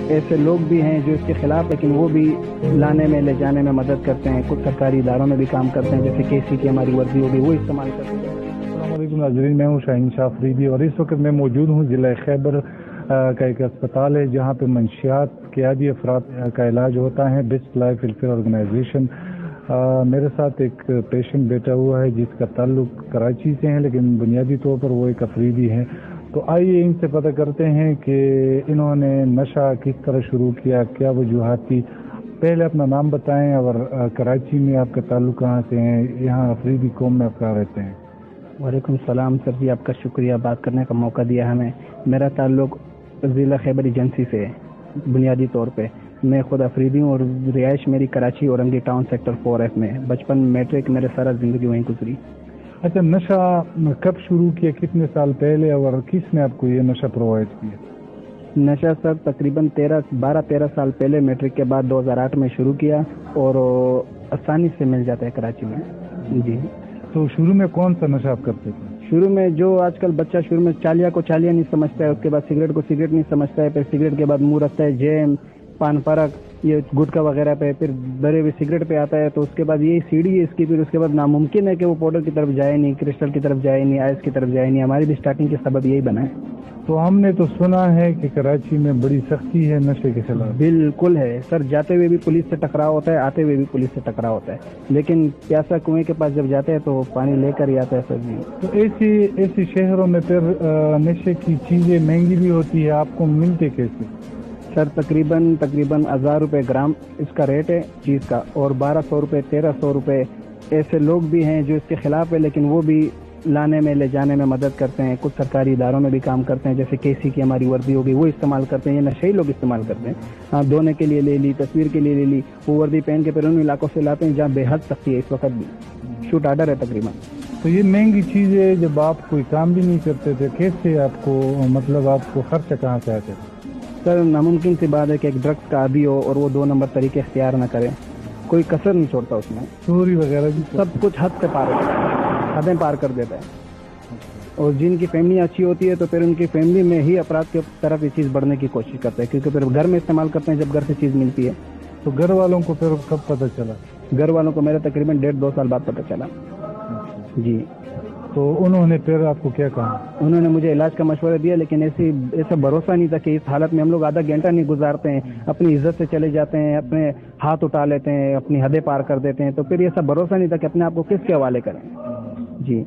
ایسے لوگ بھی ہیں جو اس کے خلاف، لیکن وہ بھی لانے میں لے جانے میں مدد کرتے ہیں. کچھ سرکاری اداروں میں بھی کام کرتے ہیں، جیسے KC کی ہماری ورزی ہوگی وہ استعمال کرتے ہیں. السلام علیکم ناظرین، میں ہوں شاہین شاہ فریدی اور اس وقت میں موجود ہوں ضلع خیبر کا ایک اسپتال ہے جہاں پہ منشیات قیادی افراد کا علاج ہوتا ہے، بیسٹ لائف ویلفیئر آرگنائزیشن. میرے ساتھ ایک پیشنٹ بیٹھا ہوا ہے جس کا تعلق کراچی سے ہے، لیکن بنیادی طور پر وہ ایک افریدی ہے. تو آئیے ان سے پتہ کرتے ہیں کہ انہوں نے نشہ کس طرح شروع کیا، کیا وجوہات تھی. پہلے اپنا نام بتائیں اور کراچی میں آپ کا تعلق کہاں سے ہے، یہاں افریدی قوم میں آپ کہاں رہتے ہیں؟ وعلیکم السلام سر جی، آپ کا شکریہ بات کرنے کا موقع دیا ہمیں. میرا تعلق ضلع خیبر ایجنسی سے ہے. بنیادی طور پہ میں خود افریدی ہوں اور رہائش میری Karachi Orangi town sector 4F میں. بچپن میٹرک میرے سارا زندگی وہیں گزری. اچھا، نشہ کب شروع کیا، کتنے سال پہلے، اور کس نے آپ کو یہ نشہ پرووائڈ کیا؟ نشہ سر تقریباً 12-13 سال پہلے میٹرک کے بعد 2008 میں شروع کیا اور آسانی سے مل جاتا ہے کراچی میں. جی. تو شروع میں کون سا نشہ آپ کرتے تھے؟ شروع میں جو آج کل بچہ شروع میں چالیا کو چالیا نہیں سمجھتا ہے، اس کے بعد سگریٹ کو سگریٹ نہیں سمجھتا ہے، پھر سگریٹ کے بعد منہ رکھتا ہے جیم، پان پرک، یہ گٹکا وغیرہ پہ، پھر بڑے ہوئے سگریٹ پہ آتا ہے. تو اس کے بعد یہی سیڑھی ہے اس کی. پھر اس کے بعد ناممکن ہے کہ وہ پاؤڈر کی طرف جائے نہیں، کرسٹل کی طرف جائے نہیں، آئس کی طرف جائے نہیں. ہماری بھی اسٹارٹنگ کے سبب یہی بنا ہے. تو ہم نے تو سنا ہے کہ کراچی میں بڑی سختی ہے نشے کے خلاف. بالکل ہے سر، جاتے ہوئے بھی پولیس سے ٹکراؤ ہوتا ہے، آتے ہوئے بھی پولیس سے ٹکراؤ ہوتا ہے، لیکن پیاسا کنویں کے پاس جب جاتے ہیں تو پانی لے کر ہی آتا ہے سر جی. تو ایسی شہروں میں پھر نشے کی چیزیں مہنگی بھی ہوتی ہے، آپ کو ملتے کیسے؟ سر تقریباً 1000 روپے گرام اس کا ریٹ ہے چیز کا، اور 1200 روپے 1300 روپے. ایسے لوگ بھی ہیں جو اس کے خلاف ہے، لیکن وہ بھی لانے میں لے جانے میں مدد کرتے ہیں. کچھ سرکاری اداروں میں بھی کام کرتے ہیں، جیسے KC کی ہماری ورزی ہوگی وہ استعمال کرتے ہیں. یہ نشے لوگ استعمال کرتے ہیں. ہاں، دھونے کے لیے لے لی، تصویر کے لیے لے لی. وہ وردی پہن کے پھر ان علاقوں سے لاتے ہیں جہاں بے حد سختی ہے. اس وقت بھی شوٹ آرڈر ہے تقریباً. تو یہ مہنگی چیزیں جب آپ کوئی کام بھی نہیں کرتے تھے، کیسے آپ کو، مطلب آپ کو خرچہ کہاں سے آتے تھے؟ سر ناممکن سی بات ہے کہ ایک ڈرگس کا عادی ہو اور وہ 2 نمبر طریقے اختیار نہ کرے. کوئی کسر نہیں چھوڑتا اس میں. چوری وغیرہ بھی سب کچھ حد سے پار ہوتا ہے، حدیں پار کر دیتا ہے. اور جن کی فیملی اچھی ہوتی ہے تو پھر ان کی فیملی میں ہی افراد کی طرف یہ چیز بڑھنے کی کوشش کرتے ہیں، کیونکہ پھر گھر میں استعمال کرتے ہیں جب گھر سے چیز ملتی ہے. تو گھر والوں کو پھر کب پتہ چلا؟ گھر والوں کو میرے تقریباً 1.5-2 سال بعد پتہ چلا. جی. تو انہوں نے پھر آپ کو کیا کہا؟ انہوں نے مجھے علاج کا مشورہ دیا، لیکن ایسا بھروسہ نہیں تھا کہ اس حالت میں ہم لوگ آدھا گھنٹہ نہیں گزارتے ہیں، اپنی عزت سے چلے جاتے ہیں، اپنے ہاتھ اٹھا لیتے ہیں، اپنی حدیں پار کر دیتے ہیں. تو پھر ایسا بھروسہ نہیں تھا کہ اپنے آپ کو کس کے حوالے کریں. جی.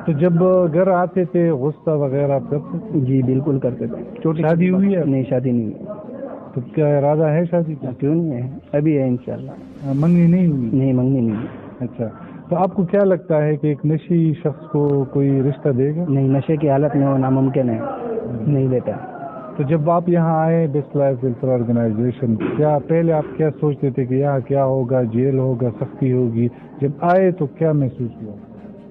تو جب گھر آتے تھے غصہ وغیرہ آپ کرتے تھے؟ جی بالکل کرتے تھے. شادی ہوئی ہے؟ نہیں، شادی نہیں ہے. تو کیا ارادہ ہے شادی کا؟ کیوں نہیں ہے، ابھی ہے انشاءاللہ. منگنی نہیں ہوئی؟ نہیں، منگنی نہیں ہے. اچھا، تو آپ کو کیا لگتا ہے کہ ایک نشی شخص کو کوئی رشتہ دے گا؟ نہیں، نشے کی حالت میں وہ ناممکن ہے، نہیں دیتا. تو جب آپ یہاں آئے بیسٹ لائف ویلفیئر آرگنائزیشن، کیا پہلے آپ کیا سوچتے تھے کہ یہاں کیا ہوگا، جیل ہوگا، سختی ہوگی؟ جب آئے تو کیا محسوس ہوا؟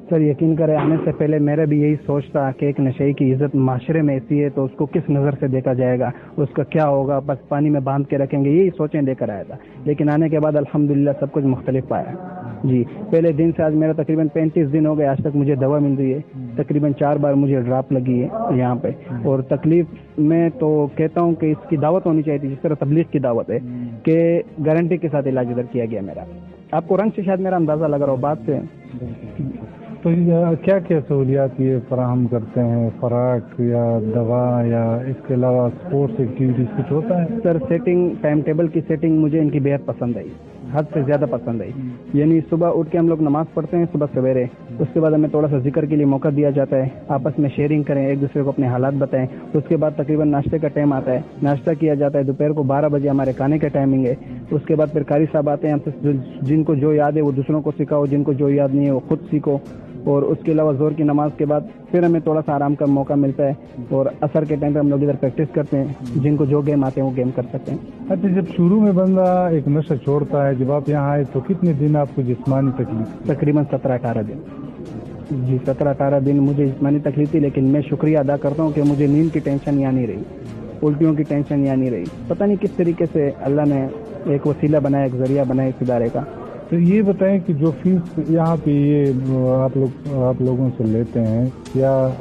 سر یقین کریں، آنے سے پہلے میرا بھی یہی سوچ تھا کہ ایک نشے کی عزت معاشرے میں ایسی ہے تو اس کو کس نظر سے دیکھا جائے گا، اس کا کیا ہوگا، بس پانی میں باندھ کے رکھیں گے، یہی سوچیں لے کر آیا تھا. لیکن آنے کے بعد الحمدللہ سب کچھ مختلف پایا. جی. پہلے دن سے آج میرا تقریباً 35 دن ہو گئے، آج تک مجھے دوا مل رہی ہے. تقریباً 4 بار مجھے ڈراپ لگی ہے یہاں پہ. اور تکلیف میں تو کہتا ہوں کہ اس کی دعوت ہونی چاہیے تھی، جس طرح تبلیغ کی دعوت ہے کہ گارنٹی کے ساتھ علاج ادھر کیا گیا میرا. آپ کو رنگ سے شاید میرا اندازہ لگ رہا ہو بات سے. تو کیا کیا سہولیات یہ فراہم کرتے ہیں، خوراک یا دوا یا اس کے علاوہ اسپورٹس ایکٹیویٹیز کچھ ہوتا ہے؟ سر سیٹنگ، ٹائم ٹیبل کی سیٹنگ مجھے ان کی بے حد پسند آئی، حد سے زیادہ پسند آئی. یعنی صبح اٹھ کے ہم لوگ نماز پڑھتے ہیں صبح سویرے، اس کے بعد ہمیں تھوڑا سا ذکر کے لیے موقع دیا جاتا ہے، آپس میں شیئرنگ کریں، ایک دوسرے کو اپنے حالات بتائیں. اس کے بعد تقریباً ناشتے کا ٹائم آتا ہے، ناشتہ کیا جاتا ہے. دوپہر کو 12 بجے ہمارے کھانے کا ٹائمنگ ہے. اس کے بعد پھر قاری صاحب آتے ہیں، ہم سے جن کو جو یاد ہے وہ دوسروں کو سکھاؤ، جن کو جو یاد نہیں ہے وہ خود سیکھو. اور اس کے علاوہ زور کی نماز کے بعد پھر ہمیں تھوڑا سا آرام کا موقع ملتا ہے، اور عصر کے ٹائم پہ ہم لوگ ادھر پریکٹس کرتے ہیں. جن کو جو گیم آتے ہیں وہ گیم کر سکتے ہیں. اچھا، جب شروع میں بندہ ایک نشہ چھوڑتا ہے، جب آپ یہاں آئے تو کتنے دن آپ کو جسمانی تکلیف؟ تقریباً 17-18 دن. جی 17-18 دن مجھے جسمانی تکلیف تھی، لیکن میں شکریہ ادا کرتا ہوں کہ مجھے نیند کی ٹینشن یہاں نہیں رہی، الٹیوں کی ٹینشن یہاں نہیں رہی. پتہ نہیں کس طریقے سے اللہ نے ایک وسیلہ بنایا، ایک ذریعہ بنایا اس ادارے کا. تو یہ بتائیں کہ جو فیس یہاں پہ یہ آپ لوگوں سے لیتے ہیں، کیا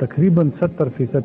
70%